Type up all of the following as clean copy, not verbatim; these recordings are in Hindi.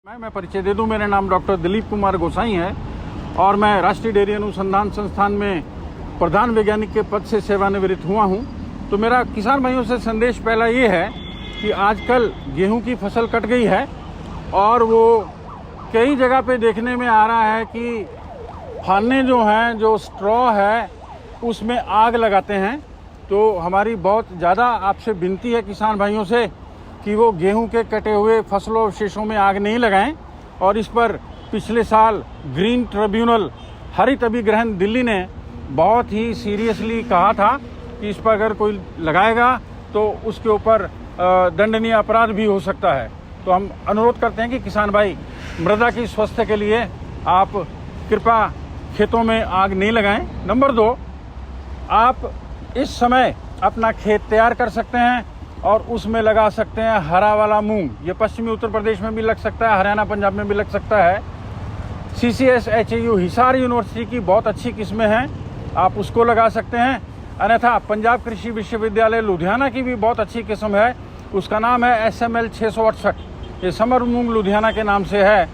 मैं परिचय दे दूं। मेरा नाम डॉक्टर दिलीप कुमार गोसाई है और मैं राष्ट्रीय डेयरी अनुसंधान संस्थान में प्रधान वैज्ञानिक के पद से सेवानिवृत्त हुआ हूं। तो मेरा किसान भाइयों से संदेश पहला ये है कि आजकल गेहूं की फसल कट गई है और वो कई जगह पे देखने में आ रहा है कि फाने जो हैं, जो स्ट्रॉ है, उसमें आग लगाते हैं। तो हमारी बहुत ज़्यादा आपसे विनती है किसान भाइयों से कि वो गेहूं के कटे हुए फसलों अवशेषों में आग नहीं लगाएं। और इस पर पिछले साल ग्रीन ट्रिब्यूनल हरित अभिग्रहण दिल्ली ने बहुत ही सीरियसली कहा था कि इस पर अगर कोई लगाएगा तो उसके ऊपर दंडनीय अपराध भी हो सकता है। तो हम अनुरोध करते हैं कि किसान भाई मृदा की स्वास्थ्य के लिए आप कृपया खेतों में आग नहीं लगाएं। नंबर 2, आप इस समय अपना खेत तैयार कर सकते हैं और उसमें लगा सकते हैं हरा वाला मूंग। ये पश्चिमी उत्तर प्रदेश में भी लग सकता है, हरियाणा पंजाब में भी लग सकता है। CCS HAU हिसार यूनिवर्सिटी की बहुत अच्छी किस्में हैं, आप उसको लगा सकते हैं। अन्यथा पंजाब कृषि विश्वविद्यालय लुधियाना की भी बहुत अच्छी किस्म है, उसका नाम है SML 668। ये समर मूंग लुधियाना के नाम से है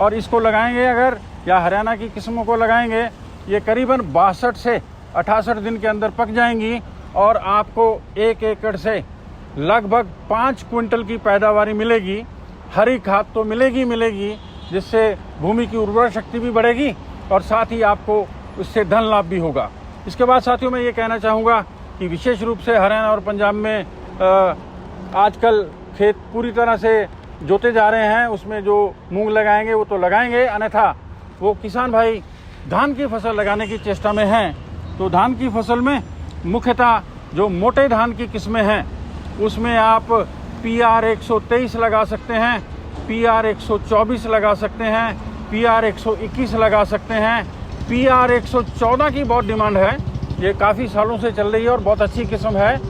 और इसको लगाएंगे अगर, या हरियाणा की किस्मों को लगाएंगे, ये करीबन 62 से 68 दिन के अंदर पक जाएंगी और आपको 1 एकड़ से लगभग 5 क्विंटल की पैदावारी मिलेगी। हरी खाद तो मिलेगी, जिससे भूमि की उर्वरा शक्ति भी बढ़ेगी और साथ ही आपको उससे धन लाभ भी होगा। इसके बाद साथियों मैं ये कहना चाहूँगा कि विशेष रूप से हरियाणा और पंजाब में आजकल खेत पूरी तरह से जोते जा रहे हैं। उसमें जो मूंग लगाएंगे वो तो लगाएंगे, अन्यथा वो किसान भाई धान की फसल लगाने की चेष्टा में हैं। तो धान की फसल में मुख्यतः जो मोटे धान की किस्में हैं उसमें आप PR 123 लगा सकते हैं, PR 124 लगा सकते हैं, PR 121 लगा सकते हैं। PR 114 की बहुत डिमांड है, ये काफ़ी सालों से चल रही है और बहुत अच्छी किस्म है।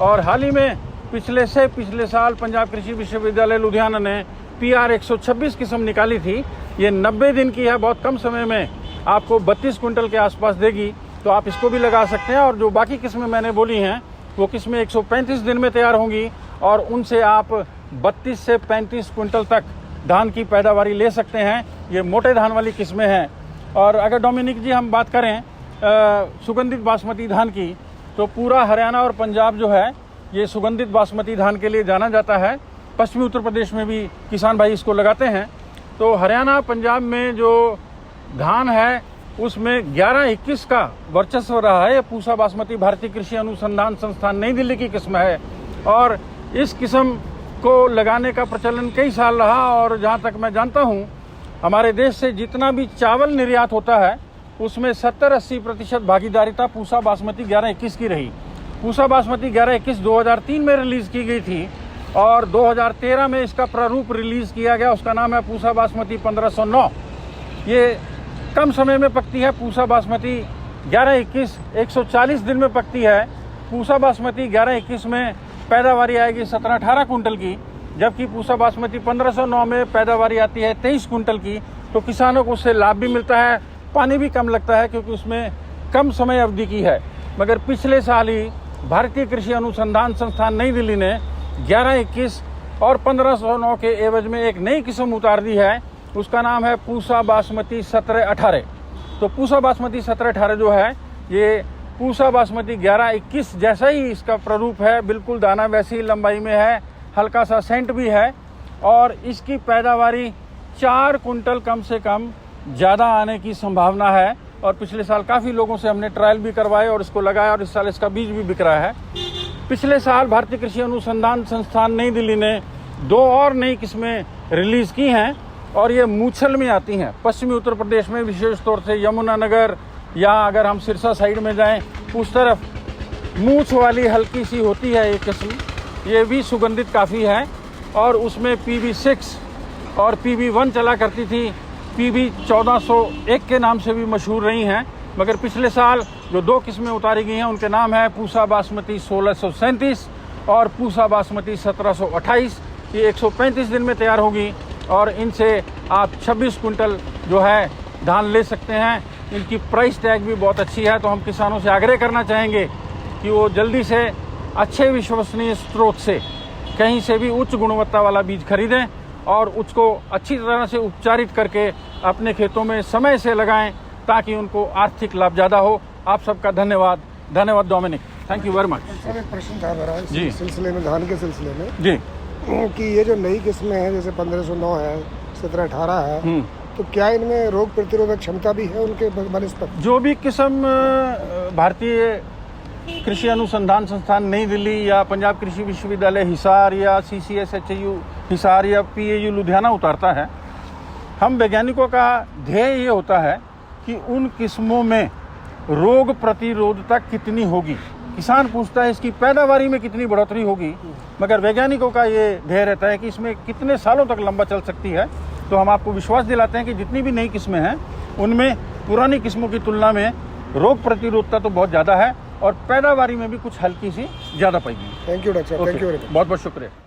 और हाल ही में पिछले साल पंजाब कृषि विश्वविद्यालय लुधियाना ने PR 126 किस्म निकाली थी। ये 90 दिन की है, बहुत कम समय में आपको 32 क्विंटल के आसपास देगी, तो आप इसको भी लगा सकते हैं। और जो बाकी किस्में मैंने बोली हैं वो किस्में 135 दिन में तैयार होंगी और उनसे आप 32 से 35 क्विंटल तक धान की पैदावारी ले सकते हैं। ये मोटे धान वाली किस्में हैं। और अगर डोमिनिक जी हम बात करें सुगंधित बासमती धान की, तो पूरा हरियाणा और पंजाब जो है ये सुगंधित बासमती धान के लिए जाना जाता है। पश्चिमी उत्तर प्रदेश में भी किसान भाई इसको लगाते हैं। तो हरियाणा पंजाब में जो धान है उसमें 11-21 का वर्चस्व रहा है। ये पूसा बासमती भारतीय कृषि अनुसंधान संस्थान नई दिल्ली की किस्म है और इस किस्म को लगाने का प्रचलन कई साल रहा। और जहाँ तक मैं जानता हूँ हमारे देश से जितना भी चावल निर्यात होता है उसमें 70-80% भागीदारिता पूसा बासमती 11-21 की रही। पूसा बासमती 11-21 2003 में रिलीज़ की गई थी और 2013 में इसका प्रारूप रिलीज़ किया गया, उसका नाम है पूसा बासमती 1509। ये कम समय में पकती है। पूसा बासमती 11-21 140 दिन में पकती है। पूसा बासमती 11-21 में पैदावारी आएगी 17-18 कुंटल की, जबकि पूसा बासमती 1509 में पैदावारी आती है 23 कुंटल की। तो किसानों को उससे लाभ भी मिलता है, पानी भी कम लगता है क्योंकि उसमें कम समय अवधि की है। मगर पिछले साल ही भारतीय कृषि अनुसंधान संस्थान नई दिल्ली ने 11-21 और 1509 के एवज में एक नई किस्म उतार दी है, उसका नाम है पूसा बासमती 17-18। तो पूसा बासमती 17-18 जो है ये पूसा बासमती 11-21 जैसा ही इसका प्रारूप है, बिल्कुल दाना वैसी लंबाई में है, हल्का सा सेंट भी है और इसकी पैदावारी 4 कुंटल कम से कम ज़्यादा आने की संभावना है। और पिछले साल काफ़ी लोगों से हमने ट्रायल भी करवाए और इसको लगाया और इस साल इसका बीज भी बिक रहा है। पिछले साल भारतीय कृषि अनुसंधान संस्थान नई दिल्ली ने 2 और नई किस्में रिलीज़ की हैं और ये मूछल में आती हैं। पश्चिमी उत्तर प्रदेश में विशेष तौर से यमुनानगर या अगर हम सिरसा साइड में जाएं उस तरफ मूछ वाली हल्की सी होती है ये किस्म, ये भी सुगंधित काफ़ी है और उसमें PB6 और PB1 चला करती थी। PB 1401 के नाम से भी मशहूर रही हैं। मगर पिछले साल जो 2 किस्में उतारी गई हैं उनके नाम है पूसा बासमती 1637 और पूसा बासमती 1728। ये 135 दिन में तैयार होगी और इनसे आप 26 कुंटल जो है धान ले सकते हैं। इनकी प्राइस टैग भी बहुत अच्छी है। तो हम किसानों से आग्रह करना चाहेंगे कि वो जल्दी से अच्छे विश्वसनीय स्रोत से कहीं से भी उच्च गुणवत्ता वाला बीज खरीदें और उसको अच्छी तरह से उपचारित करके अपने खेतों में समय से लगाएं ताकि उनको आर्थिक लाभ ज़्यादा हो। आप सबका धन्यवाद। धन्यवाद Dominic, thank you very much. Sir एक प्रश्न था मेरा इस जी। सिलसिले में, धान के सिलसिले में जी कि ये जो नई किस्में हैं जैसे 1509 है, 1718 है, तो क्या इनमें रोग प्रतिरोधक क्षमता भी है उनके बनस्पत? जो भी किस्म भारतीय कृषि अनुसंधान संस्थान नई दिल्ली या पंजाब कृषि विश्वविद्यालय हिसार या CCSHU हिसार या PAU लुधियाना उतारता है, हम वैज्ञानिकों का ध्येय ये होता है कि उन किस्मों में रोग प्रतिरोधता कितनी होगी। किसान पूछता है इसकी पैदावारी में कितनी बढ़ोतरी होगी, मगर वैज्ञानिकों का ये ध्येय रहता है कि इसमें कितने सालों तक लंबा चल सकती है। तो हम आपको विश्वास दिलाते हैं कि जितनी भी नई किस्में हैं उनमें पुरानी किस्मों की तुलना में रोग प्रतिरोधता तो बहुत ज़्यादा है और पैदावारी में भी कुछ हल्की सी ज़्यादा पाएगी। थैंक यू डॉक्टर साहब, थैंक यू वेरी मच। बहुत बहुत शुक्रिया।